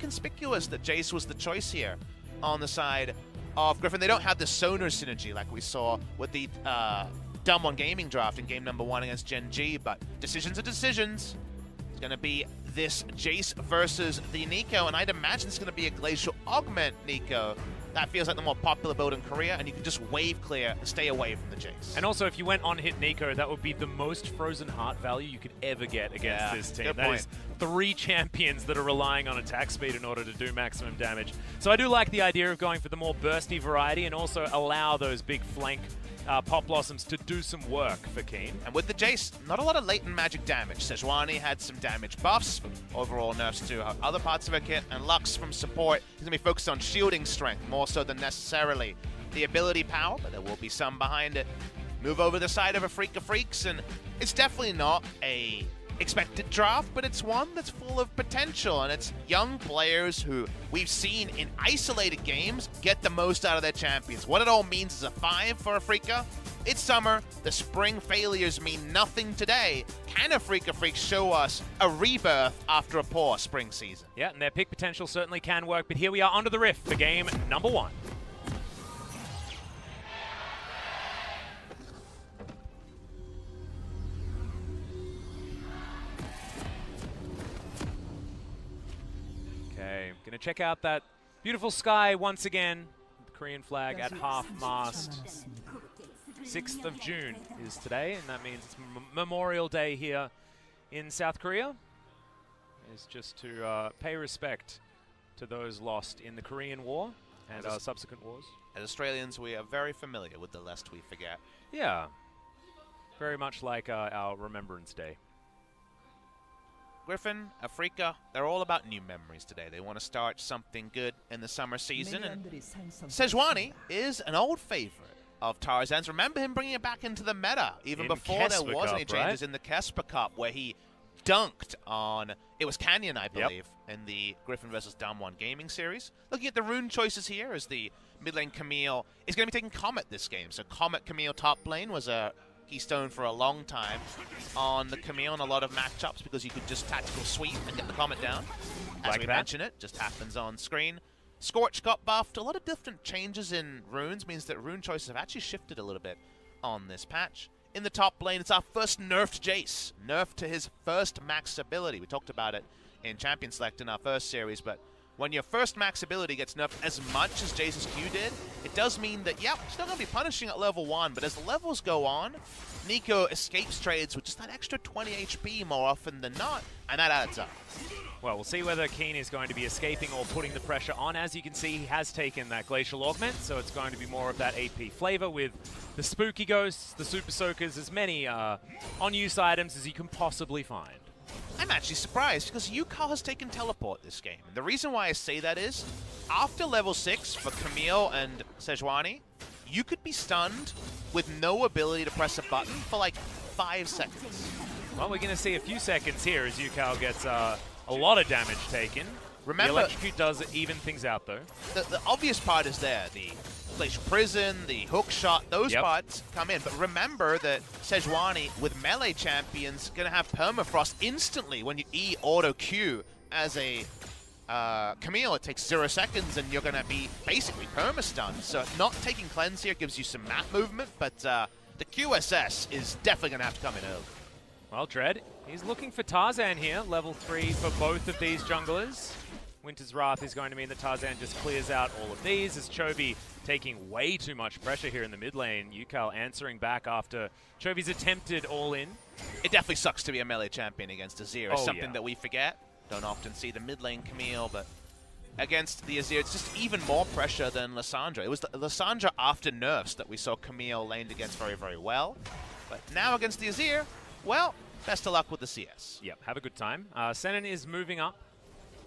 conspicuous that Jace was the choice here on the side of Griffin. They don't have the Sonar synergy like we saw with the Dumb One Gaming draft in game number 1 against Gen G, but decisions are decisions. It's going to be this Jace versus the Nico, and I'd imagine it's going to be a Glacial Augment Nico. That feels like the more popular build in Korea, and you can just wave clear and stay away from the Jace. And also, if you went on hit Nico, that would be the most frozen heart value you could ever get against this team. Good that point. is 3 champions that are relying on attack speed in order to do maximum damage. So I do like the idea of going for the more bursty variety and also allow those big flank Pop Blossoms to do some work for Keen. And with the Jace, not a lot of latent magic damage. Sejuani had some damage buffs, overall nerfs to other parts of her kit, and Lux from support is going to be focused on shielding strength more so than necessarily the ability power, but there will be some behind it. Move over the side of Afreeca Freecs, and it's definitely not a expected draft, but it's one that's full of potential, and it's young players who we've seen in isolated games get the most out of their champions. What it all means is a 5 for Afreeca. It's summer. The spring failures mean nothing today. Can Afreeca Freecs show us a rebirth after a poor spring season? Yeah, and their pick potential certainly can work, but here we are onto the Rift for game number 1. Gonna check out that beautiful sky once again. The Korean flag at half-mast. 6th of June is today, and that means it's Memorial Day here in South Korea. It's just to pay respect to those lost in the Korean War and subsequent wars. As Australians, we are very familiar with the lest we forget. Yeah, very much like our Remembrance Day. Griffin, Afreeca, they're all about new memories today. They want to start something good in the summer season. And Sejuani is an old favorite of Tarzan's. Remember him bringing it back into the meta, even before there was any changes in the Kesper Cup, where he dunked on, it was Canyon, I believe, in the Griffin versus Dumb One Gaming series. Looking at the rune choices here, as the mid lane Camille is going to be taking Comet this game. So Comet Camille top lane was a keystone for a long time on the Camille in a lot of matchups, because you could just tactical sweep and get the Comet down. As we mention, it just happens on screen. Scorch got buffed. A lot of different changes in runes means that rune choices have actually shifted a little bit on this patch. In the top lane, it's our first nerfed Jace. Nerfed to his first max ability. We talked about it in Champion Select in our first series, but when your first max ability gets nerfed as much as Jace's Q did, it does mean that, yeah, still going to be punishing at level 1, but as the levels go on, Nico escapes trades with just that extra 20 HP more often than not, and that adds up. Well, we'll see whether Keen is going to be escaping or putting the pressure on. As you can see, he has taken that Glacial Augment, so it's going to be more of that AP flavor with the Spooky Ghosts, the Super Soakers, as many on-use items as you can possibly find. I'm actually surprised, because UCAL has taken Teleport this game. And the reason why I say that is, after level 6 for Camille and Sejuani, you could be stunned with no ability to press a button for like 5 seconds. Well, we're going to see a few seconds here as UCAL gets a lot of damage taken. Remember, the Electrocute does even things out, though. The obvious part is there. The Glacial Prison, the hook shot, those parts come in. But remember that Sejuani, with melee champions, going to have permafrost instantly when you E-auto Q. As a Camille, it takes 0 seconds and you're going to be basically perma-stunned. So not taking Cleanse here gives you some map movement, but the QSS is definitely going to have to come in early. Well, Dread, he's looking for Tarzan here, level 3 for both of these junglers. Winter's Wrath is going to mean that Tarzan just clears out all of these, as Chovy taking way too much pressure here in the mid lane. UCAL answering back after Chovy's attempted all-in. It definitely sucks to be a melee champion against Azir. It's something that we forget. Don't often see the mid lane Camille, but against the Azir, it's just even more pressure than Lissandra. It was the Lissandra after nerfs that we saw Camille laned against very, very well. But now against the Azir, well, best of luck with the CS. Yep, have a good time. Senan is moving up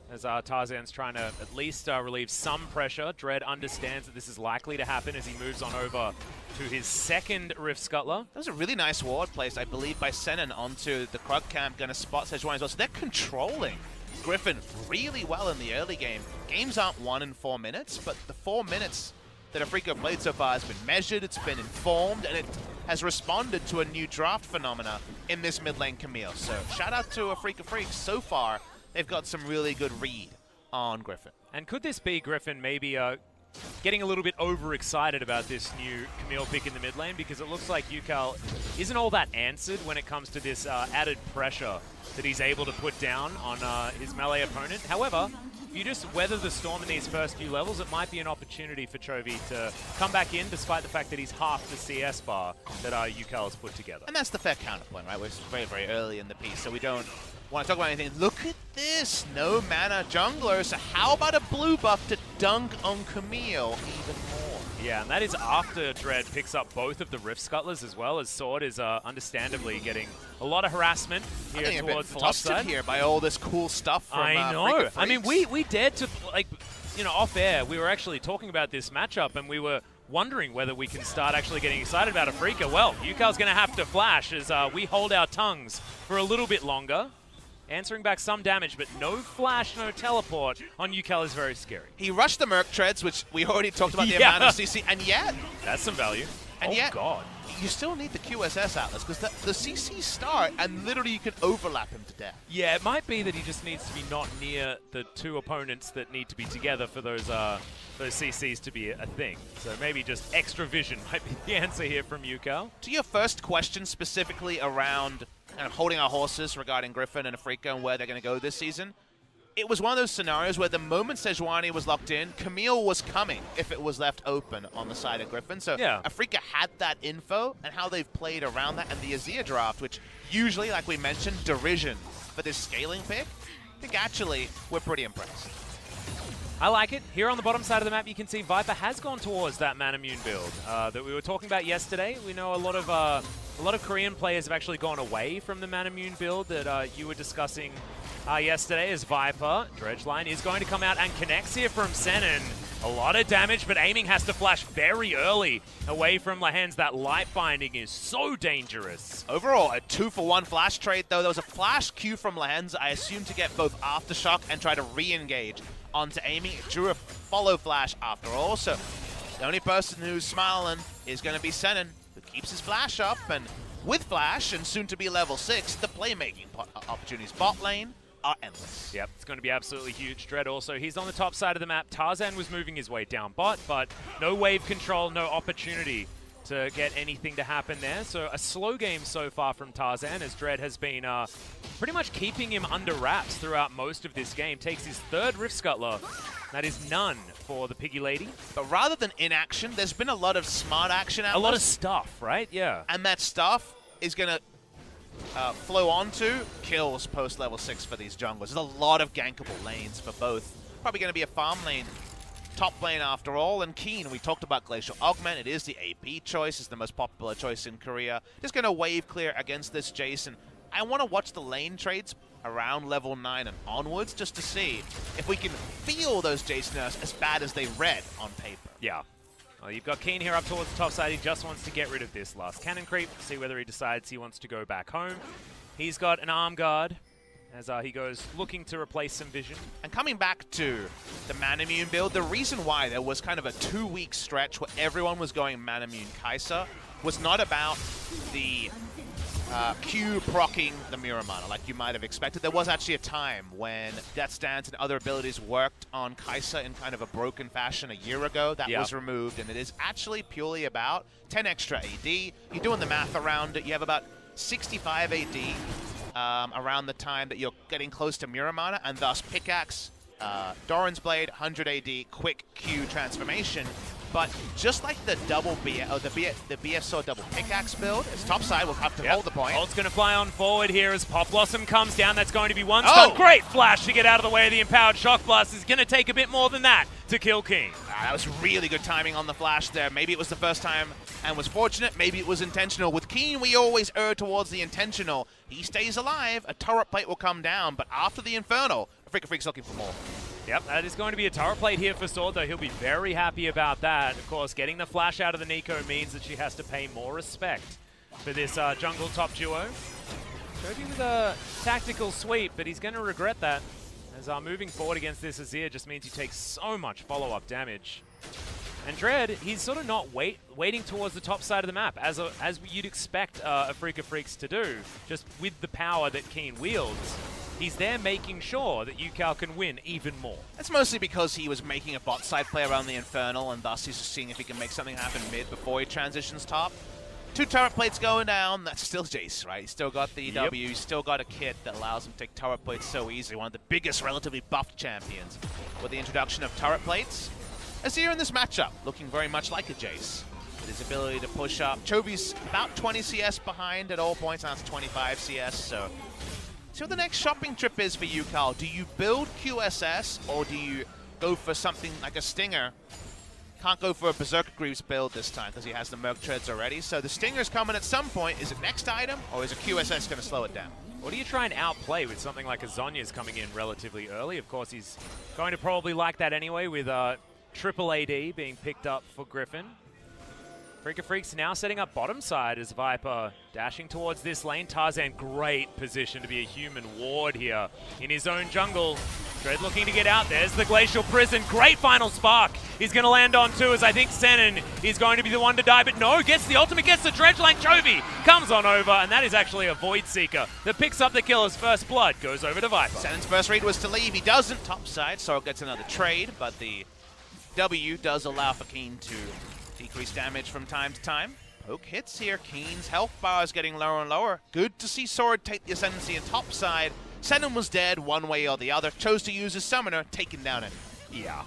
as Tarzan's trying to at least relieve some pressure. Dread understands that this is likely to happen as he moves on over to his second Rift Scuttler. That was a really nice ward placed, I believe, by Senan onto the Krug camp, going to spot Sejuani as well. So they're controlling Griffin really well in the early game. Games aren't won in 4 minutes, but the 4 minutes that Afreeca played so far has been measured, it's been informed, and it has responded to a new draft phenomena in this mid lane Camille. So shout out to Afreeca Freecs. So far, they've got some really good read on Griffin. And could this be Griffin maybe getting a little bit overexcited about this new Camille pick in the mid lane? Because it looks like UCal isn't all that answered when it comes to this added pressure that he's able to put down on his melee opponent. However, if you just weather the storm in these first few levels, it might be an opportunity for Chovy to come back in, despite the fact that he's half the CS bar that UCal has put together. And that's the fair counterpoint, right? We're very, very early in the piece, so we don't want to talk about anything. Look at this, no mana jungler. So how about a blue buff to dunk on Camille even more? Yeah, and that is after Dread picks up both of the Rift Scuttlers as well, as Sword is understandably getting a lot of harassment here towards the top side. Here by all this cool stuff from I know. Freecs. I mean, we dared to, like, you know, off air, we were actually talking about this matchup, and we were wondering whether we can start actually getting excited about Afreeca. Well, UCal's going to have to flash as we hold our tongues for a little bit longer. Answering back some damage, but no flash, no teleport on UCal is very scary. He rushed the Merc Treads, which we already talked about the amount of CC, and yet... That's some value. And yet, God. You still need the QSS Atlas, because the CC start, and literally you can overlap him to death. Yeah, it might be that he just needs to be not near the two opponents that need to be together for those CCs to be a thing. So maybe just extra vision might be the answer here from UCal. To your first question specifically around kind of holding our horses regarding Griffin and Afreeca and where they're going to go this season, it was one of those scenarios where the moment Sejuani was locked in, Camille was coming if it was left open on the side of Griffin. So yeah. Afreeca had that info and how they've played around that, and the Azir draft, which usually, like we mentioned, derision for this scaling pick. I think actually we're pretty impressed. I like it. Here on the bottom side of the map, you can see Viper has gone towards that Manamune build that we were talking about yesterday. We know a lot of Korean players have actually gone away from the Manamune build that you were discussing yesterday as Viper. Dredgeline is going to come out and connects here from Sennen. A lot of damage, but aiming has to flash very early away from Lahen's. That light binding is so dangerous. Overall, a 2-for-1 flash trade, though. There was a flash Q from Lahen's, I assume, to get both Aftershock and try to re-engage onto aiming. It drew a follow flash after all, so the only person who's smiling is going to be Sennen, who keeps his flash up, and with flash and soon to be level 6, the playmaking opportunities bot lane are endless. Yep, it's going to be absolutely huge. Dread also, he's on the top side of the map. Tarzan was moving his way down bot, but no wave control, no opportunity to get anything to happen there. So a slow game so far from Tarzan, as Dread has been pretty much keeping him under wraps throughout most of this game. Takes his third Rift Scuttler. That is none for the Piggy Lady. But rather than inaction, there's been a lot of smart action out there. A lot of stuff, right? Yeah. And that stuff is going to flow onto kills post level 6 for these junglers. There's a lot of gankable lanes for both. Probably going to be a farm lane, top lane after all. And Keen, we talked about Glacial Augment. It is the AP choice. It's the most popular choice in Korea. Just going to wave clear against this Jason. I want to watch the lane trades around level 9 and onwards just to see if we can feel those Jason as bad as they read on paper. Yeah. Well, you've got Keen here up towards the top side. He just wants to get rid of this last cannon creep, see whether he decides he wants to go back home. He's got an arm guard as he goes looking to replace some vision. And coming back to the Manamune build, the reason why there was kind of a 2-week stretch where everyone was going Manamune Kai'Sa was not about the Q proccing the Miramana like you might have expected. There was actually a time when Death's Dance and other abilities worked on Kai'Sa in kind of a broken fashion a year ago. That was removed, and it is actually purely about 10 extra AD. You're doing the math around it. You have about 65 AD around the time that you're getting close to Miramana, and thus Pickaxe, Doran's Blade, 100 AD, quick Q transformation. But just like the double the BSO double pickaxe build, its top side will have to hold the point. Ult's going to fly on forward here as Pop Blossom comes down. That's going to be one stun. Great flash to get out of the way of the Empowered Shock Blast. Is going to take a bit more than that to kill King. That was really good timing on the flash there. Maybe it was the first time and was fortunate. Maybe it was intentional. With Keen, we always err towards the intentional. He stays alive. A turret plate will come down, but after the Infernal, Freecs looking for more. Yep, that is going to be a turret plate here for Sword, though. He'll be very happy about that. Of course, getting the flash out of the Nico means that she has to pay more respect for this jungle top duo. Chovy with a tactical sweep, but he's going to regret that, as moving forward against this Azir just means he takes so much follow-up damage. And Dread, he's sort of not waiting towards the top side of the map, as you'd expect Afreeca Freecs to do, just with the power that Keen wields. He's there making sure that UCal can win even more. That's mostly because he was making a bot side play around the Infernal, and thus he's just seeing if he can make something happen mid before he transitions top. 2 turret plates going down, that's still Jace, right? He's still got the EW, he's still got a kit that allows him to take turret plates so easily. One of the biggest relatively buffed champions with the introduction of turret plates. Azir in this matchup, looking very much like a Jace. With his ability to push up. Chovy's about 20 CS behind at all points, now it's 25 CS, so... See what the next shopping trip is for UCal. Do you build QSS, or do you go for something like a Stinger? Can't go for a Berserker Greaves build this time because he has the Merc Treads already. So the Stinger's coming at some point. Is it next item, or is a QSS going to slow it down? What do you try and outplay with something like a Zhonya's coming in relatively early? Of course, he's going to probably like that anyway with triple AD being picked up for Griffin. Freecs now setting up bottom side as Viper dashing towards this lane. Tarzan, great position to be a human ward here in his own jungle. Dread looking to get out. There's the Glacial Prison. Great final spark. He's going to land on too, as I think Senin is going to be the one to die. But no, gets the ultimate, gets the dredge lane. Chovy comes on over, and that is actually a Void Seeker that picks up the killer's first blood. Goes over to Viper. Senin's first read was to leave. He doesn't. Top side, Sorrel gets another trade, but the W does allow for Keen to decrease damage from time to time. Poke hits here. Keen's health bar is getting lower and lower. Good to see Sword take the ascendancy in top side. Senin was dead one way or the other. Chose to use his summoner, taking down it. Yeah.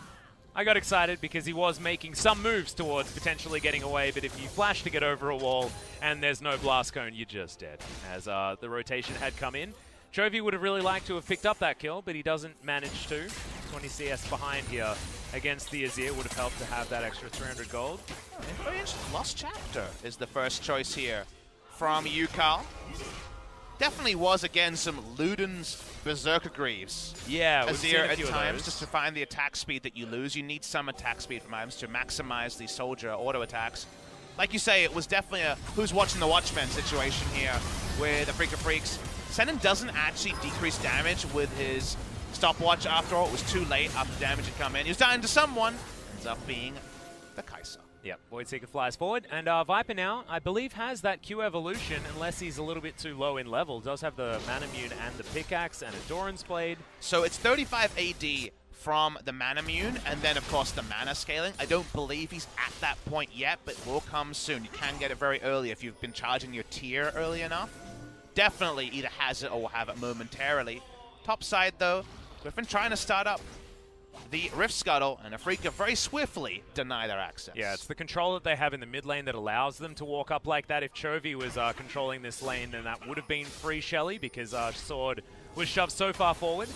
I got excited because he was making some moves towards potentially getting away, but if you flash to get over a wall and there's no blast cone, you're just dead. As the rotation had come in. Chovy would have really liked to have picked up that kill, but he doesn't manage to. 20 CS behind here against the Azir would have helped to have that extra 300 gold. Very interesting. Lost Chapter is the first choice here from UCal. Definitely was, again, some Luden's Berserker Greaves. Yeah, Azir at times, just to find the attack speed that you lose. You need some attack speed from items to maximize the soldier auto attacks. Like you say, it was definitely a who's watching the Watchmen situation here with Freecs. Senin doesn't actually decrease damage with his stopwatch after all. It was too late after damage had come in. He was dying to someone. Ends up being the Kai'Sa. Yep, Void Seeker flies forward, and Viper now, I believe, has that Q evolution, unless he's a little bit too low in level. Does have the Manamune and the Pickaxe and a Doran's Blade. So it's 35 AD from the Manamune, and then, of course, the mana scaling. I don't believe he's at that point yet, but it will come soon. You can get it very early if you've been charging your tier early enough. Definitely either has it or will have it momentarily. Top side, though, Griffin trying to start up the Rift Scuttle, and Afreeca very swiftly deny their access. Yeah, it's the control that they have in the mid lane that allows them to walk up like that. If Chovy was controlling this lane, then that would have been free Shelly because Sword was shoved so far forward.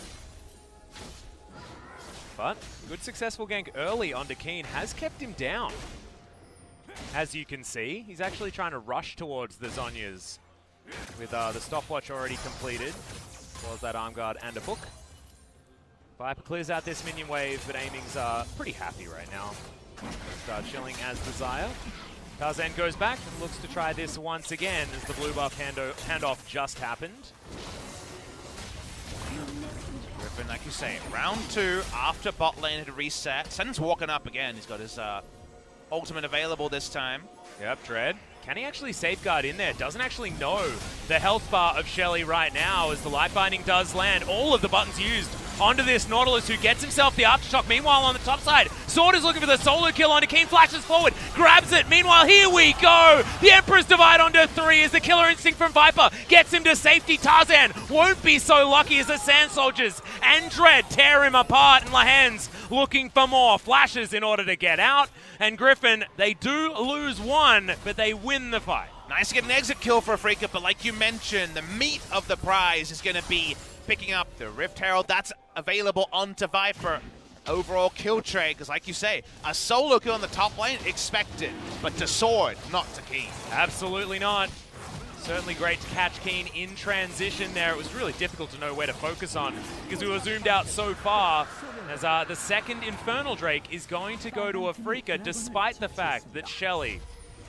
But good successful gank early onto Keen has kept him down. As you can see, he's actually trying to rush towards the Zhonya's with the stopwatch already completed, as well as that arm guard and a book. Viper clears out this minion wave, but aiming's pretty happy right now. Start chilling as Desire. Tarzan goes back and looks to try this once again as the blue buff handoff just happened. Griffin, like you say, round 2 after bot lane had reset. Senin's walking up again. He's got his ultimate available this time. Yep, Dread. Can he actually safeguard in there? Doesn't actually know the health bar of Shelly right now as the Light Binding does land. All of the buttons used onto this Nautilus, who gets himself the Aftershock. Meanwhile, on the top side, Sword is looking for the solo kill onto Keen, flashes forward, grabs it. Meanwhile, here we go. The Emperor's Divide onto 3 as the Killer Instinct from Viper gets him to safety. Tarzan won't be so lucky as the Sand Soldiers and Dread tear him apart, and Lahan's looking for more flashes in order to get out. And Griffin, they do lose one, but they win the fight. Nice to get an exit kill for Afreeca, but like you mentioned, the meat of the prize is going to be picking up the Rift Herald. That's available onto Viper. Overall kill trade, because like you say, a solo kill on the top lane, expected. But to Sword, not to Keen. Absolutely not. Certainly great to catch Keen in transition there. It was really difficult to know where to focus on because we were zoomed out so far. As the second Infernal Drake is going to go to Afreeca, despite the fact that Shelly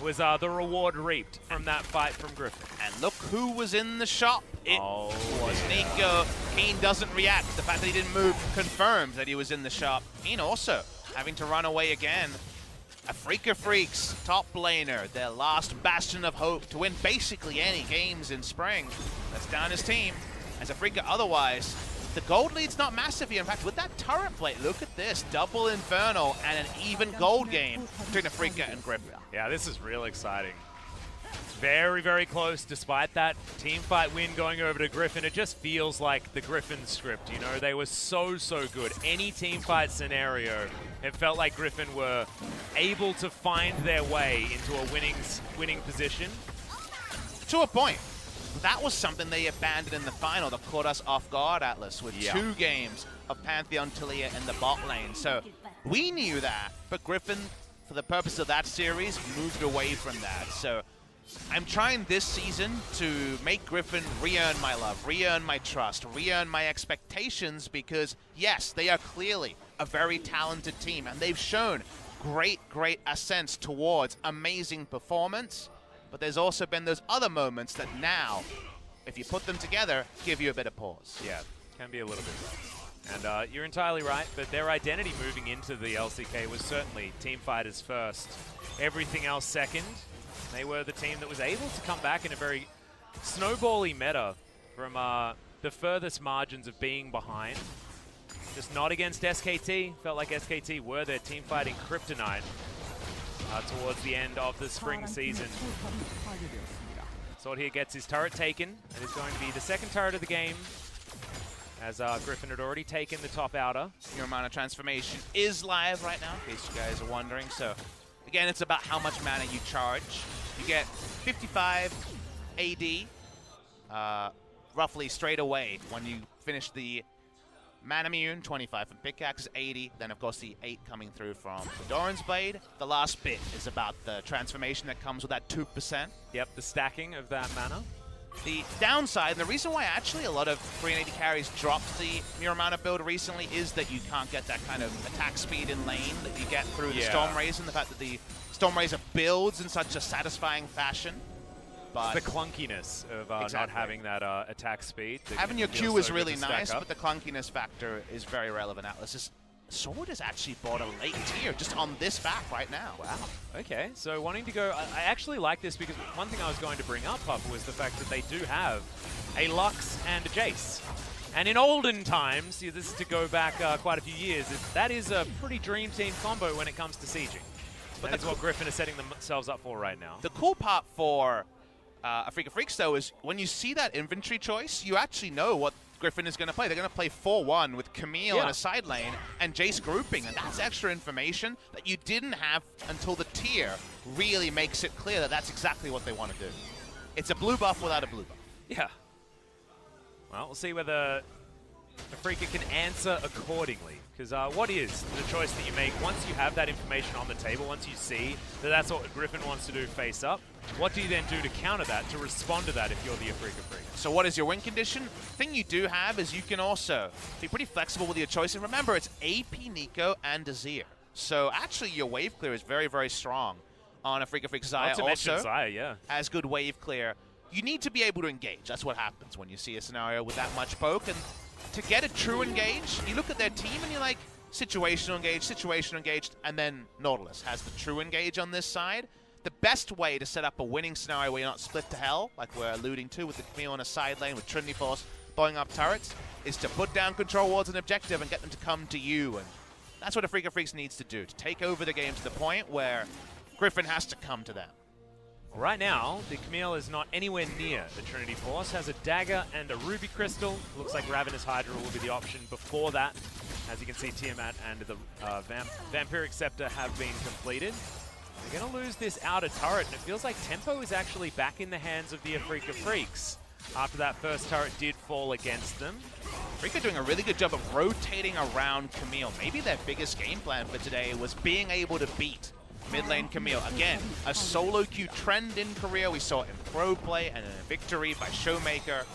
was the reward reaped from that fight from Griffin. And look who was in the shop. It was Nico. Keen doesn't react. The fact that he didn't move confirms that he was in the shop. Keen also having to run away again. Afreeca Freecs, top laner, their last bastion of hope to win basically any games in spring. That's down his team. as Afreeca otherwise, the gold lead's not massive here. In fact, with that turret plate, look at this. Double Inferno and an even gold game between Afreeca and Griffin. Yeah, this is real exciting. Very, very close despite that team fight win going over to Griffin. It just feels like the Griffin script, you know? They were so, so good. Any team fight scenario, it felt like Griffin were able to find their way into a winning position. To a point. That was something they abandoned in the final that caught us off guard, Atlas, with 2 games of Pantheon Talia in the bot lane. So we knew that, but Griffin, for the purpose of that series, moved away from that. So I'm trying this season to make Griffin re-earn my love, re-earn my trust, re-earn my expectations, because yes, they are clearly a very talented team, and they've shown great ascents towards amazing performance. But there's also been those other moments that now, if you put them together, give you a bit of pause. Yeah, can be a little bit rough. And you're entirely right, but their identity moving into the LCK was certainly team fighters first, everything else second. They were the team that was able to come back in a very snowbally meta from the furthest margins of being behind. Just not against SKT. Felt like SKT were their team fighting kryptonite towards the end of the spring season. Sword here gets his turret taken. It is going to be the second turret of the game, as Griffin had already taken the top outer. Your amount of transformation is live right now, in case you guys are wondering. So again, it's about how much mana you charge. You get 55 AD roughly straight away when you finish the Mana Immune, 25 from Pickaxe, 80. Then, of course, the 8 coming through from the Doran's Blade. The last bit is about the transformation that comes with that 2%. Yep, the stacking of that mana. The downside, and the reason why actually a lot of Korean AD carries dropped the Mirror Mana build recently is that you can't get that kind of attack speed in lane that you get through the Storm Razor, and the fact that the Storm Razor builds in such a satisfying fashion. But the clunkiness of not having that attack speed. Having your Q is really nice, but the clunkiness factor is very relevant. Atlas's sword is actually bought a late tier just on this back right now. Wow. Okay, so wanting to go... I actually like this because one thing I was going to bring up, Puffer, was the fact that they do have a Lux and a Jace. And in olden times, this is to go back quite a few years, that is a pretty dream team combo when it comes to sieging. But that's what Griffin is setting themselves up for right now. The cool part for Afreeca Freecs, though, is when you see that inventory choice, you actually know what Griffin is going to play. They're going to play 4-1 with Camille in a side lane and Jace grouping, and that's extra information that you didn't have until the tier really makes it clear that that's exactly what they want to do. It's a blue buff without a blue buff. Yeah. Well, we'll see whether Afreeca can answer accordingly. Because what is the choice that you make once you have that information on the table, once you see that that's what Griffin wants to do face up, what do you then do to counter that, to respond to that if you're the Afreeca Freak? So what is your win condition? Thing you do have is you can also be pretty flexible with your choice. And remember, it's AP, Nico, and Azir. So actually your wave clear is very, very strong on Afreeca Freak. Xayah also has good wave clear. You need to be able to engage. That's what happens when you see a scenario with that much poke. And to get a true engage, you look at their team and you're like, situational engaged, and then Nautilus has the true engage on this side. The best way to set up a winning scenario where you're not split to hell, like we're alluding to with the Camille on a side lane with Trinity Force blowing up turrets, is to put down control wards an objective and get them to come to you. And that's what Afreeca Freecs needs to do, to take over the game to the point where Griffin has to come to them. Right now, the Camille is not anywhere near the Trinity Force. Has a dagger and a ruby crystal. Looks like Ravenous Hydra will be the option before that. As you can see, Tiamat and the Vampiric Scepter have been completed. They're going to lose this outer turret, and it feels like tempo is actually back in the hands of the Afreeca Freecs after that first turret did fall against them. Afreeca doing a really good job of rotating around Camille. Maybe their biggest game plan for today was being able to beat mid lane Camille. Again, a solo queue trend in Korea. We saw it in pro play and in a victory by Showmaker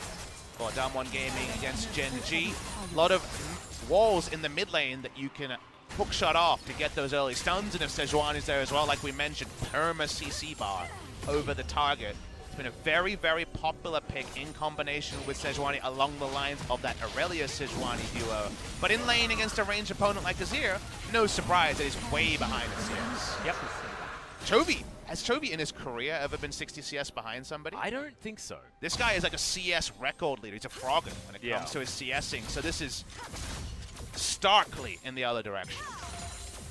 for Damwon Gaming against Gen G. A lot of walls in the mid lane that you can hook shot off to get those early stuns, and if Sejuani is there as well, like we mentioned, perma CC bar over the target. It's been a very, very popular pick in combination with Sejuani along the lines of that Aurelia-Sejuani duo. But in lane against a ranged opponent like Azir, no surprise that he's way behind the scenes. Yep. Chovy Has Chovy in his career ever been 60 CS behind somebody? I don't think so. This guy is like a CS record leader. He's a Froggen when it comes to his CSing. So this is starkly in the other direction.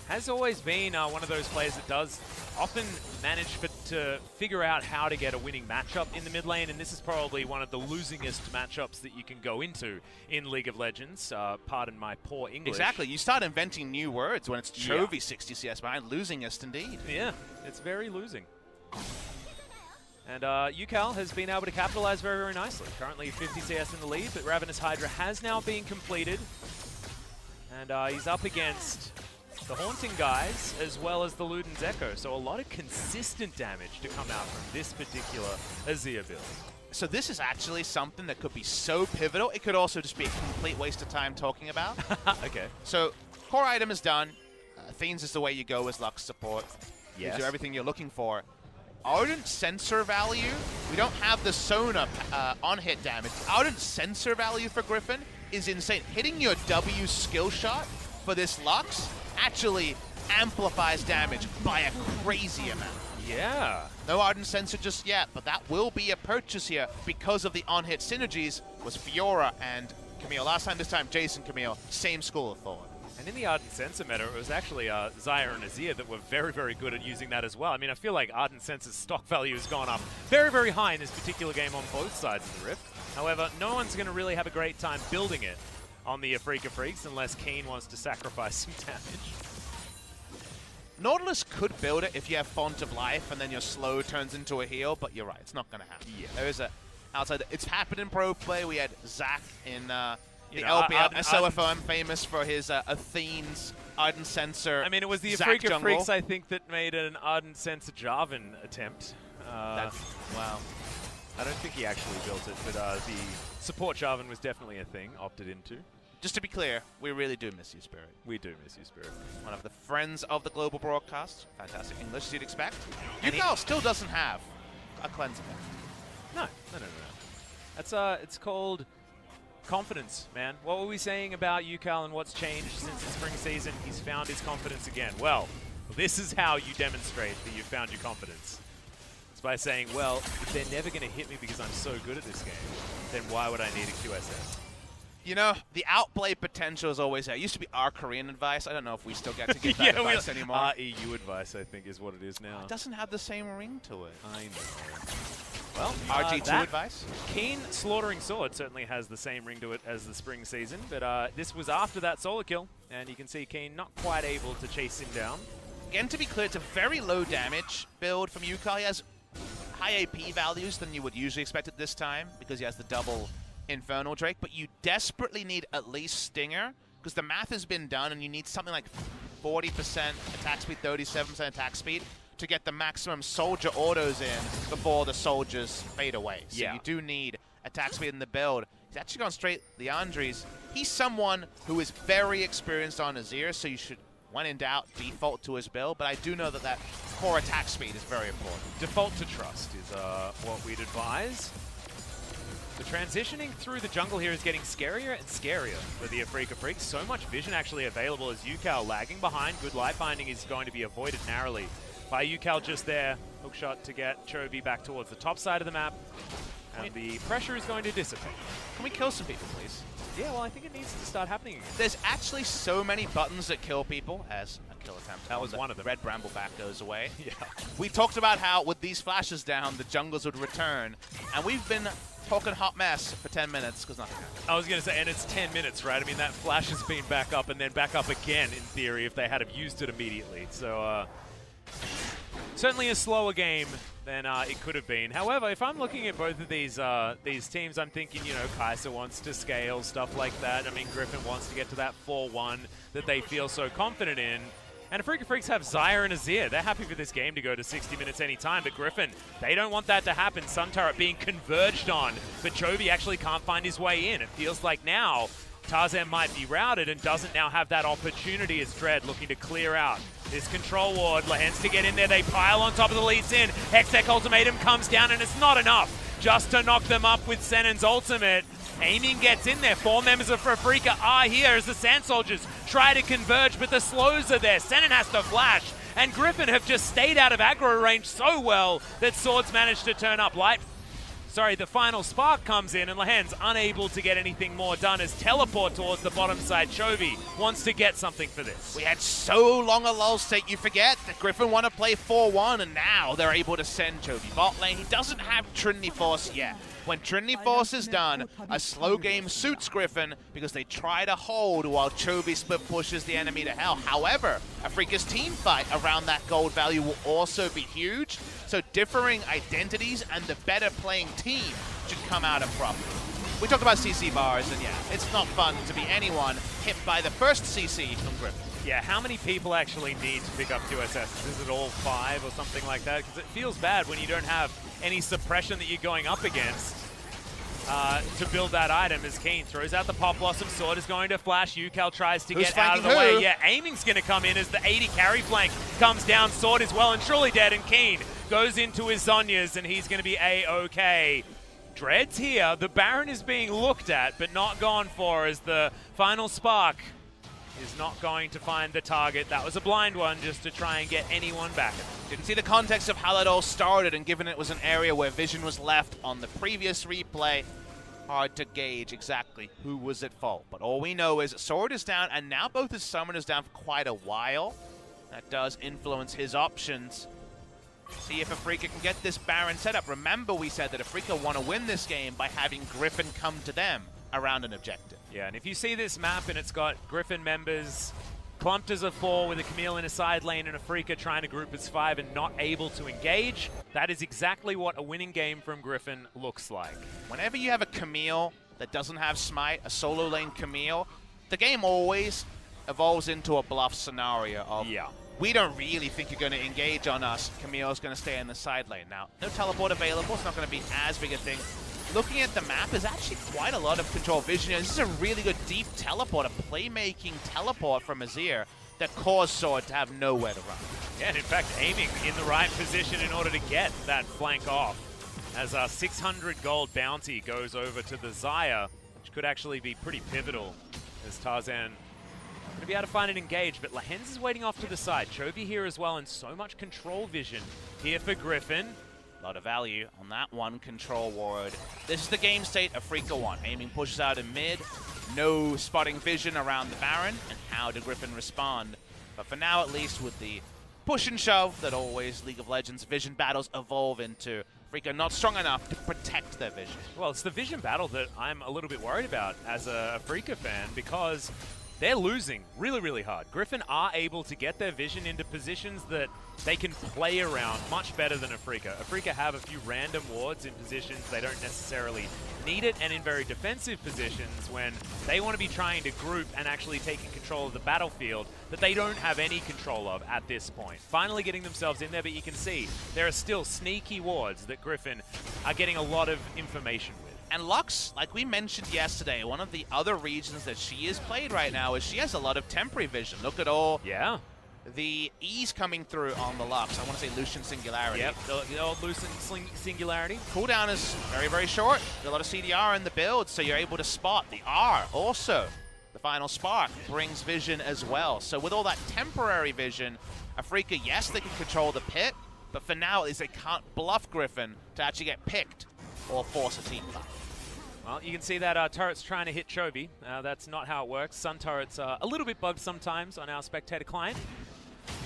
Has always been one of those players that does often manage to figure out how to get a winning matchup in the mid lane, and this is probably one of the losingest matchups that you can go into in League of Legends. Pardon my poor English. Exactly. You start inventing new words when it's Chovy 60 CS behind. Losingest indeed. Yeah, it's very losing. And UCal has been able to capitalize very, very nicely. Currently 50 CS in the lead, but Ravenous Hydra has now been completed. And he's up against the Haunting guys, as well as the Luden's Echo. So a lot of consistent damage to come out from this particular Azir build. So this is actually something that could be so pivotal. It could also just be a complete waste of time talking about. Okay. So core item is done. Fiends is the way you go as Lux support. Yes. Gives you everything you're looking for. Ardent sensor value. We don't have the Sona on hit damage. Ardent sensor value for Griffin is insane. Hitting your W skill shot for this Lux actually amplifies damage by a crazy amount. Yeah. No Ardent Sensor just yet, but that will be a purchase here because of the on-hit synergies was Fiora and Camille. Last time, this time, Jason Camille, same school of thought. And in the Ardent Sensor meta, it was actually Xayah and Azir that were very, very good at using that as well. I mean, I feel like Ardent Sensor's stock value has gone up very, very high in this particular game on both sides of the Rift. However, no one's going to really have a great time building it on the Afreeca Freecs unless Keen wants to sacrifice some damage. Nautilus could build it if you have Font of Life and then your slow turns into a heal, but you're right, it's not going to happen. Yeah. There is a outside. It's happened in pro play. We had Zach in the LPL. SOFM famous for his Athene's Ardent Sensor. I mean, it was the Zach Afreeca jungle. Freecs, I think, that made an Ardent Sensor Jarvan attempt. Wow. I don't think he actually built it, but the support Jarvan was definitely a thing, opted into. Just to be clear, we really do miss you, Spirit. We do miss you, Spirit. One of the friends of the global broadcast. Fantastic English, as you'd expect. UCal still doesn't have a cleanser. No. That's it's called confidence, man. What were we saying about UCal and what's changed since the spring season? He's found his confidence again. Well, this is how you demonstrate that you've found your confidence. It's by saying, well, if they're never going to hit me because I'm so good at this game, then why would I need a QSS? You know, the outplay potential is always there. It used to be our Korean advice. I don't know if we still get to give that advice anymore. Our EU advice, I think, is what it is now. It doesn't have the same ring to it. I know. Well, RG2 advice? Keen Slaughtering Sword certainly has the same ring to it as the spring season, but this was after that solo kill, and you can see Keen not quite able to chase him down. Again, to be clear, it's a very low damage build from UCal. He has high AP values than you would usually expect at this time because he has the double Infernal Drake, but you desperately need at least Stinger because the math has been done and you need something like 40% attack speed, 37% attack speed to get the maximum soldier autos in before the soldiers fade away. So you do need attack speed in the build. He's actually gone straight Leandri's. He's someone who is very experienced on Azir, so you should, when in doubt, default to his build, but I do know that that core attack speed is very important. Default to trust is what we'd advise. The transitioning through the jungle here is getting scarier and scarier for the Afreeca Freecs. So much vision actually available as UCal lagging behind. Good light finding is going to be avoided narrowly by UCal just there. Hookshot to get Chovy back towards the top side of the map. And the pressure is going to dissipate. Can we kill some people, please? Yeah, well, I think it needs to start happening again. There's actually so many buttons that kill people as a kill attempt. That was one of them. Red Brambleback goes away. Yeah. We talked about how with these flashes down, the jungles would return. And we've been talking hot mess for 10 minutes because nothing happened. I was going to say, and it's 10 minutes, right? I mean, that flash has been back up and then back up again, in theory, if they had have used it immediately. So, certainly a slower game than it could have been. However, if I'm looking at both of these teams, I'm thinking, you know, Kai'Sa wants to scale, stuff like that. I mean, Griffin wants to get to that 4-1 that they feel so confident in. And Afreeca Freecs have Xayah and Azir. They're happy for this game to go to 60 minutes any time, but Griffin, they don't want that to happen. Sun Turret being converged on, but Chovy actually can't find his way in. It feels like now Tarzan might be routed and doesn't now have that opportunity as Dread looking to clear out this control ward. Lahens to get in there. They pile on top of the Lee Sin. Hextech Ultimatum comes down, and it's not enough just to knock them up with Senon's ultimate. Aiming gets in there. 4 members of Afreeca are here as the Sand Soldiers try to converge, but the slows are there. Senon has to flash, and Griffin have just stayed out of aggro range so well that Swords managed to turn up. The final spark comes in, and Lahen's unable to get anything more done as teleport towards the bottom side. Chovy wants to get something for this. We had so long a lull state, you forget that Griffin want to play 4-1, and now they're able to send Chovy bot lane. He doesn't have Trinity Force yet. When Trinity Force is done, a slow game suits Griffin because they try to hold while Chovy split pushes the enemy to hell. However, Afreeca's team fight around that gold value will also be huge, so differing identities and the better playing team should come out of profit. We talked about CC bars, and yeah, it's not fun to be anyone hit by the first CC from Griffin. Yeah, how many people actually need to pick up 2 SSs? Is it all 5 or something like that? Because it feels bad when you don't have any suppression that you're going up against to build that item. As Keen throws out the Pop Blossom, Sword is going to flash. Yucal tries to get out of the way. Yeah, aiming's going to come in as the 80 carry flank comes down. Sword is well and truly dead, and Keen goes into his Zhonya's, and he's going to be A-OK. Dread's here. The Baron is being looked at, but not gone for, as the final spark is not going to find the target. That was a blind one just to try and get anyone back. Didn't see the context of how that all started, and given it was an area where vision was left on the previous replay, hard to gauge exactly who was at fault. But all we know is Sword is down, and now both his summoners down for quite a while. That does influence his options. See if Afreeca can get this Baron set up. Remember, we said that Afreeca want to win this game by having Griffin come to them around an objective. Yeah, and if you see this map and it's got Griffin members clumped as a 4 with a Camille in a side lane and Afreeca trying to group as 5 and not able to engage, that is exactly what a winning game from Griffin looks like. Whenever you have a Camille that doesn't have Smite, a solo lane Camille, the game always evolves into a bluff scenario of, we don't really think you're going to engage on us. Camille's going to stay in the side lane. Now, no teleport available. It's not going to be as big a thing. Looking at the map, there's actually quite a lot of control vision. This is a really good deep teleport, a playmaking teleport from Azir that caused Sword to have nowhere to run. Yeah, and in fact, aiming in the right position in order to get that flank off. As a 600 gold bounty goes over to the Xayah, which could actually be pretty pivotal as Tarzan going to be able to find an engage, but Lahen's is waiting off to the side. Chovy here as well, and so much control vision here for Griffin. A lot of value on that one control ward. This is the game state Afreeca want. Aiming pushes out in mid, no spotting vision around the Baron, and how did Griffin respond? But for now, at least, with the push and shove that always League of Legends vision battles evolve into, Afreeca not strong enough to protect their vision. Well, it's the vision battle that I'm a little bit worried about as a Afreeca fan, because they're losing really, really hard. Griffin are able to get their vision into positions that they can play around much better than Afreeca. Afreeca have a few random wards in positions they don't necessarily need it, and in very defensive positions when they want to be trying to group and actually taking control of the battlefield that they don't have any control of at this point. Finally getting themselves in there, but you can see there are still sneaky wards that Griffin are getting a lot of information with. And Lux, like we mentioned yesterday, one of the other regions that she is played right now is she has a lot of temporary vision. Look at all the E's coming through on the Lux. I want to say Lucian Singularity. Yep, the old Lucian Singularity. Cooldown is very, very short. A lot of CDR in the build, so you're able to spot. The R also, the final spark, brings vision as well. So with all that temporary vision, Afreeca, yes, they can control the pit, but for now, at least they can't bluff Griffin to actually get picked or force a team fight. Well, you can see that turret's trying to hit Chovy. That's not how it works. Sun turrets are a little bit bugged sometimes on our spectator client.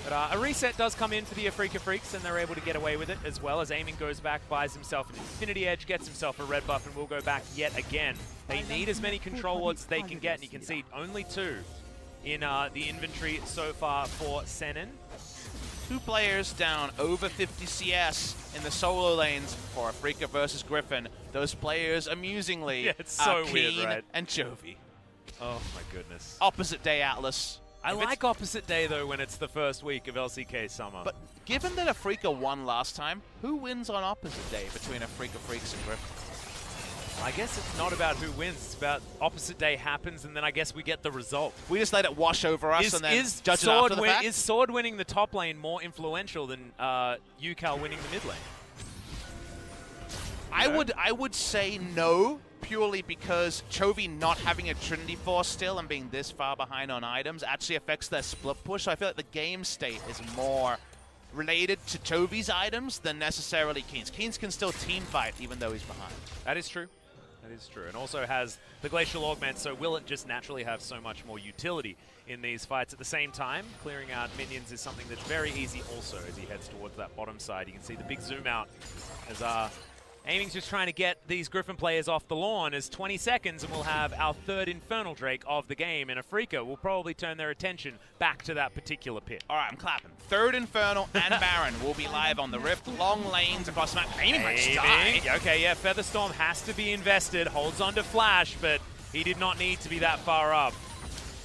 But a reset does come in for the Afreeca Freecs, and they're able to get away with it, as well as aiming goes back, buys himself an Infinity Edge, gets himself a red buff, and will go back yet again. They need as many control wards as they can get, and you can see only 2 in the inventory so far for Senin. 2 players down over 50 CS in the solo lanes for Afreeca versus Griffin. Those players, amusingly, it's so are weird, Keen right? and Chovy. Oh my goodness. Opposite day Atlas. I like opposite day though when it's the first week of LCK summer. But given that Afreeca won last time, who wins on opposite day between Afreeca Freecs and Griffin? I guess it's not about who wins, it's about opposite day happens, and then I guess we get the result. We just let it wash over us and then judge it after the fact? Is Sword winning the top lane more influential than Yucal winning the mid lane? I would say no, purely because Chovy not having a Trinity Force still and being this far behind on items actually affects their split push. So I feel like the game state is more related to Chovy's items than necessarily Keen's. Keen's can still team fight even though he's behind. That is true. That is true. And also has the Glacial Augment, so will it just naturally have so much more utility in these fights. At the same time, clearing out minions is something that's very easy also as he heads towards that bottom side. You can see the big zoom out as Aiming's just trying to get these Griffin players off the lawn as 20 seconds, and we'll have our third Infernal Drake of the game. And Afreeca will probably turn their attention back to that particular pit. All right, I'm clapping. Third Infernal and Baron will be live on the Rift. Long lanes across the map. Aiming might die. Okay, yeah, Featherstorm has to be invested. Holds on to Flash, but he did not need to be that far up.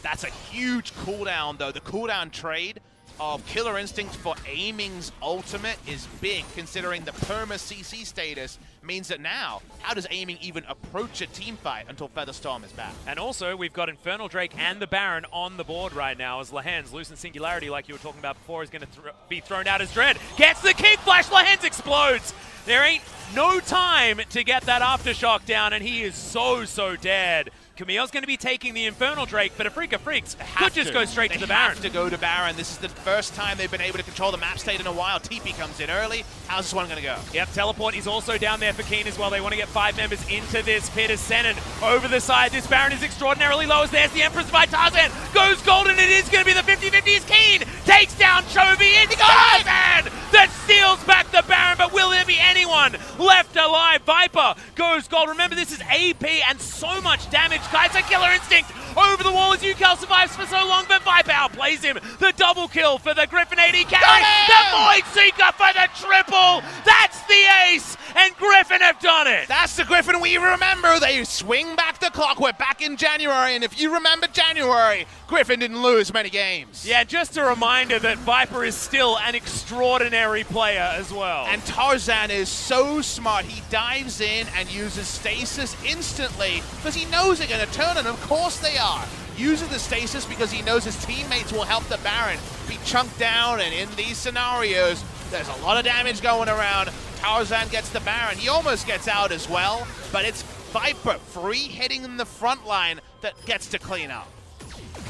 That's a huge cooldown, though. The cooldown trade of Killer Instinct for Aiming's ultimate is big, considering the perma CC status means that now, how does Aiming even approach a team fight until Featherstorm is back? And also, we've got Infernal Drake and the Baron on the board right now as Lehens, Lucent Singularity, like you were talking about before, is going to be thrown out as Dread. Gets the King Flash, Lehens explodes! There ain't no time to get that Aftershock down, and he is so dead. Camille's going to be taking the Infernal Drake, but Afreeca Freecs could just go straight to the Baron. They have to go to Baron. This is the first time they've been able to control the map state in a while. TP comes in early. How's this one going to go? Yep, Teleport is also down there for Keen as well. They want to get 5 members into this pit as Senin over the side. This Baron is extraordinarily low as there's the Empress by Tarzan. Goes golden. It is going to be the 50-50s. Keen takes down Chovy. It's Tarzan that steals back the Baron, but will there be anyone left alive? Viper goes gold. Remember, this is AP and so much damage. Kaiser Killer Instinct over the wall as UCal survives for so long, but Viper outplays him. The double kill for the Griffin AD carry. The Void Seeker for the triple. That's the ace, and Griffin have done it. That's the Griffin we remember. They swing back the clock. We're back in January, and if you remember January, Griffin didn't lose many games. Yeah, just a reminder that Viper is still an extraordinary player as well. And Tarzan is so smart. He dives in and uses stasis instantly because he knows they're going to turn, and of course they are. Uses the stasis because he knows his teammates will help the Baron be chunked down, and in these scenarios, there's a lot of damage going around. Tarzan gets the Baron. He almost gets out as well, but it's Viper free hitting in the front line that gets to clean up.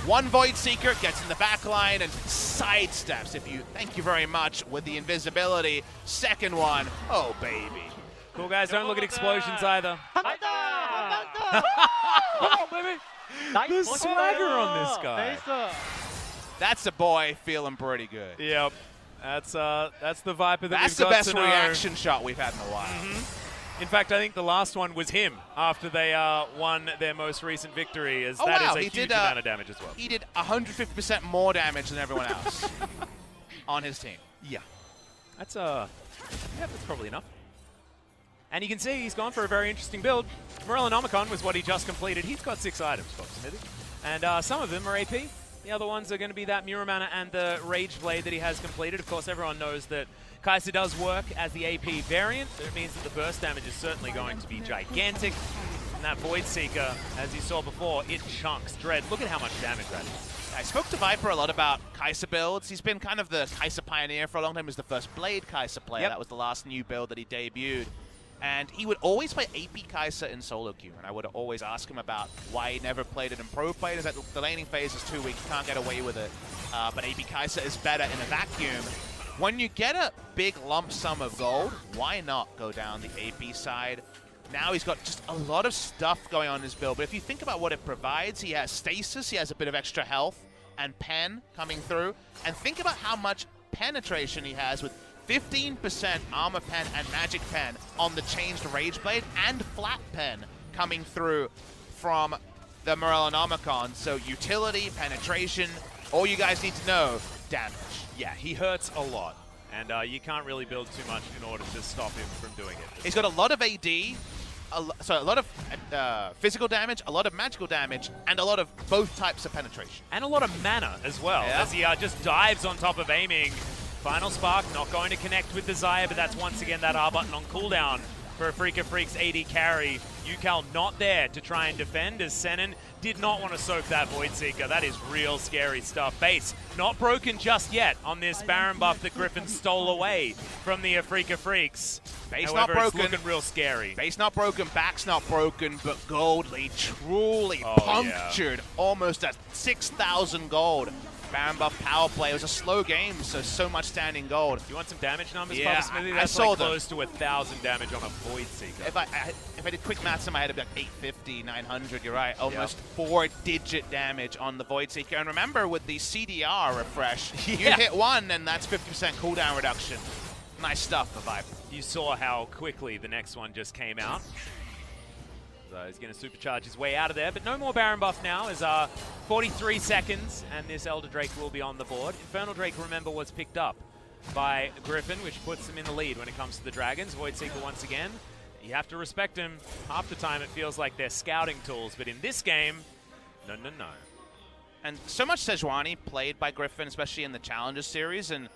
One Void Seeker gets in the back line and sidesteps. Thank you very much with the invisibility. Second one, oh baby. Cool guys, don't look at explosions either. Come on, baby. The swagger on this guy. That's a boy feeling pretty good. Yep. That's the Viper that That's we've got the best to know. reaction shot we've had in a while. In fact, I think the last one was him after they won their most recent victory, as is a huge amount of damage as well. He did 150% more damage than everyone else on his team. Yeah. That's probably enough. And you can see he's gone for a very interesting build. Morellonomicon was what he just completed. He's got 6 items, Fox, and some of them are AP. The other ones are going to be that Muramana and the Rage Blade that he has completed. Of course, everyone knows that Kai'Sa does work as the AP variant. That means that the burst damage is certainly going to be gigantic. And that Void Seeker, as you saw before, it chunks Dread. Look at how much damage that is. I spoke to Viper a lot about Kai'Sa builds. He's been kind of the Kai'Sa pioneer for a long time. He was the first Blade Kai'Sa player. Yep. That was the last new build that he debuted. And he would always play AP Kai'Sa in solo queue, and I would always ask him about why he never played it in pro play. Is that the laning phase is too weak, can't get away with it. But AP Kai'Sa is better in a vacuum. When you get a big lump sum of gold, why not go down the AP side? Now he's got just a lot of stuff going on in his build, but if you think about what it provides, he has stasis, he has a bit of extra health, and pen coming through. And think about how much penetration he has with 15% armor pen and magic pen on the changed Rage Blade and flat pen coming through from the Morellonomicon. So utility, penetration, all you guys need to know, damage. Yeah, he hurts a lot, and you can't really build too much in order to stop him from doing it. He's got a lot of AD, a lot of physical damage, a lot of magical damage, and a lot of both types of penetration. And a lot of mana as well, as he just dives on top of Aiming. Final Spark not going to connect with Desire, but that's once again that R button on cooldown for Afreeca Freecs AD carry. UCal not there to try and defend as Senin Did not want to soak that Void Seeker. That is real scary stuff. Base not broken just yet on this Baron buff that Griffin stole away from the Afreeca Freecs. Base However, not broken. It's looking real scary. Base not broken, back's not broken, but Goldly truly Oh, punctured almost at 6,000 gold. Baron buff power play. It was a slow game, so much standing gold. You want some damage numbers, Yeah, Papa Smithy? I That's saw like them. close to 1,000 damage on a Void Seeker. If I did quick maths in my head, it'd be like 850, 900, you're right. Almost 4-digit damage on the Void Seeker. And remember, with the CDR refresh, you hit one, and that's 50% cooldown reduction. Nice stuff for Viper. You saw how quickly the next one just came out. So he's going to supercharge his way out of there, but no more Baron buff now as 43 seconds, and this Elder Drake will be on the board. Infernal Drake, remember, was picked up by Griffin, which puts him in the lead when it comes to the Dragons. Void Seeker once again. You have to respect him. Half the time it feels like they're scouting tools, but in this game, no. And so much Sejuani played by Griffin, especially in the Challenger series, and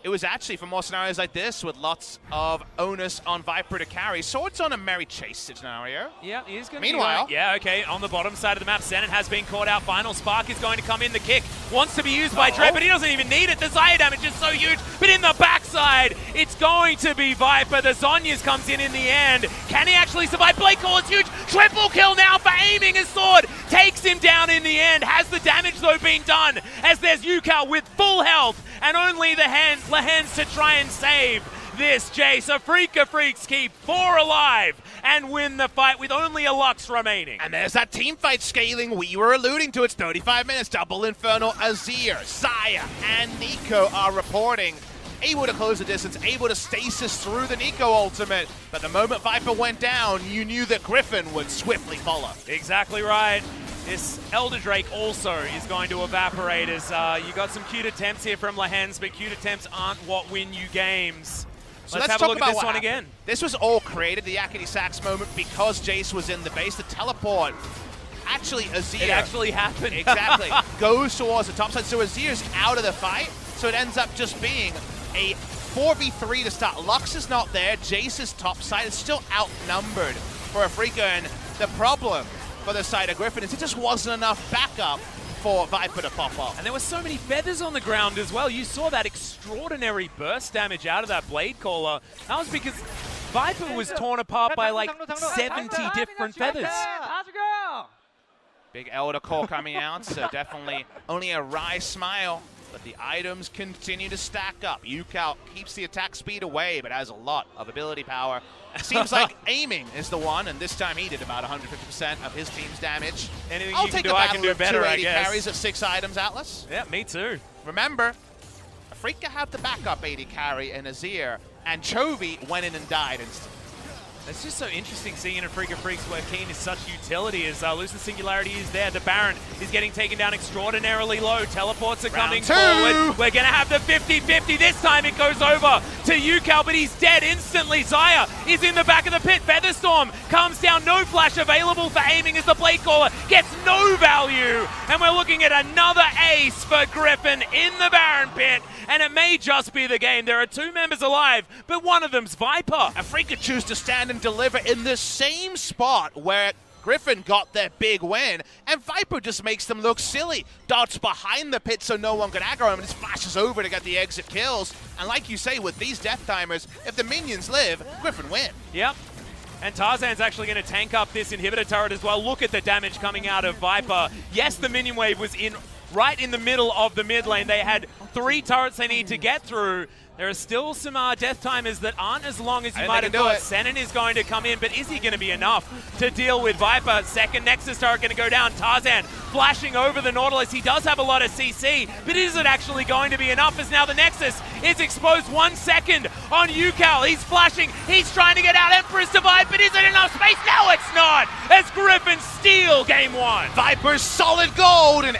it was actually for more scenarios like this with lots of onus on Viper to carry. Swords on a Merry Chase scenario. Yeah, he is going to Meanwhile, yeah, okay, on the bottom side of the map, Zenon has been caught out. Final Spark is going to come in. The kick wants to be used by Dread, but he doesn't even need it. The Xayah damage is so huge, but in the backside, it's going to be Viper. The Zhonya's comes in the end. Can he actually survive? Blade Call is huge. Triple kill now for aiming his sword. Takes him down in the end. Has the damage, though, been done as there's Yukao with full health and only the hands to try and save this Jace. Afreeca Freecs keep 4 alive and win the fight with only a Lux remaining. And there's that team fight scaling we were alluding to. It's 35 minutes. Double Infernal, Azir, Xayah, and Nico are reporting. Able to close the distance, able to stasis through the Nico ultimate. But the moment Viper went down, you knew that Griffin would swiftly follow. Exactly right. This Elder Drake also is going to evaporate as you got some cute attempts here from Lehens, but cute attempts aren't what win you games. So Let's have talk a look about at this what one happened. again. This was all created, the Yakety Sax moment, because Jace was in the base. The teleport, actually Azir. It actually happened. Exactly. Goes towards the top side. So Azir's out of the fight. So it ends up just being a 4v3 to start. Lux is not there. Jace is top side. It's still outnumbered for Afreeca. And the problem for the side of Griffin is it just wasn't enough backup for Viper to pop off. And there were so many feathers on the ground as well. You saw that extraordinary burst damage out of that Blade Caller. That was because Viper was torn apart by like 70 different feathers. Big Elder Core coming out, so definitely only a wry smile. But the items continue to stack up. Yukao keeps the attack speed away, but has a lot of ability power. Seems like aiming is the one, and this time he did about 150% of his team's damage. Anything I'll you take can do, the I battle can do of better, I 280 guess. carries at 6 items, Atlas. Yeah, me too. Remember, Afreeca had the backup 80 carry in Azir, and Chovy went in and died instantly. It's just so interesting seeing in Afreeca Freecs where Keen is such utility as Lose the Singularity is there. The Baron is getting taken down extraordinarily low. Teleports are coming forward. We're going to have the 50-50. This time it goes over to Yukao, but he's dead instantly. Xayah is in the back of the pit. Featherstorm comes down. No flash available for aiming as the Blade Caller gets no value. And we're looking at another ace for Griffin in the Baron pit. And it may just be the game. There are 2 members alive, but one of them's Viper. Afreeca choose to stand and deliver in the same spot where Griffin got their big win, and Viper just makes them look silly. Darts behind the pit so no one can aggro him, and just flashes over to get the exit kills. And like you say, with these death timers, if the minions live, Griffin win. Yep. And Tarzan's actually going to tank up this inhibitor turret as well. Look at the damage coming out of Viper. Yes, the minion wave was right in the middle of the mid lane. They had 3 turrets they need to get through. There are still some death timers that aren't as long as you might have thought. Zenon is going to come in, but is he going to be enough to deal with Viper? Second Nexus turret going to go down. Tarzan flashing over the Nautilus. He does have a lot of CC, but is it actually going to be enough as now the Nexus is exposed 1 second on Yukao. He's flashing. He's trying to get out Emperor's Divide, but is it enough space? No, it's not, as Griffin steal game 1. Viper's solid gold, and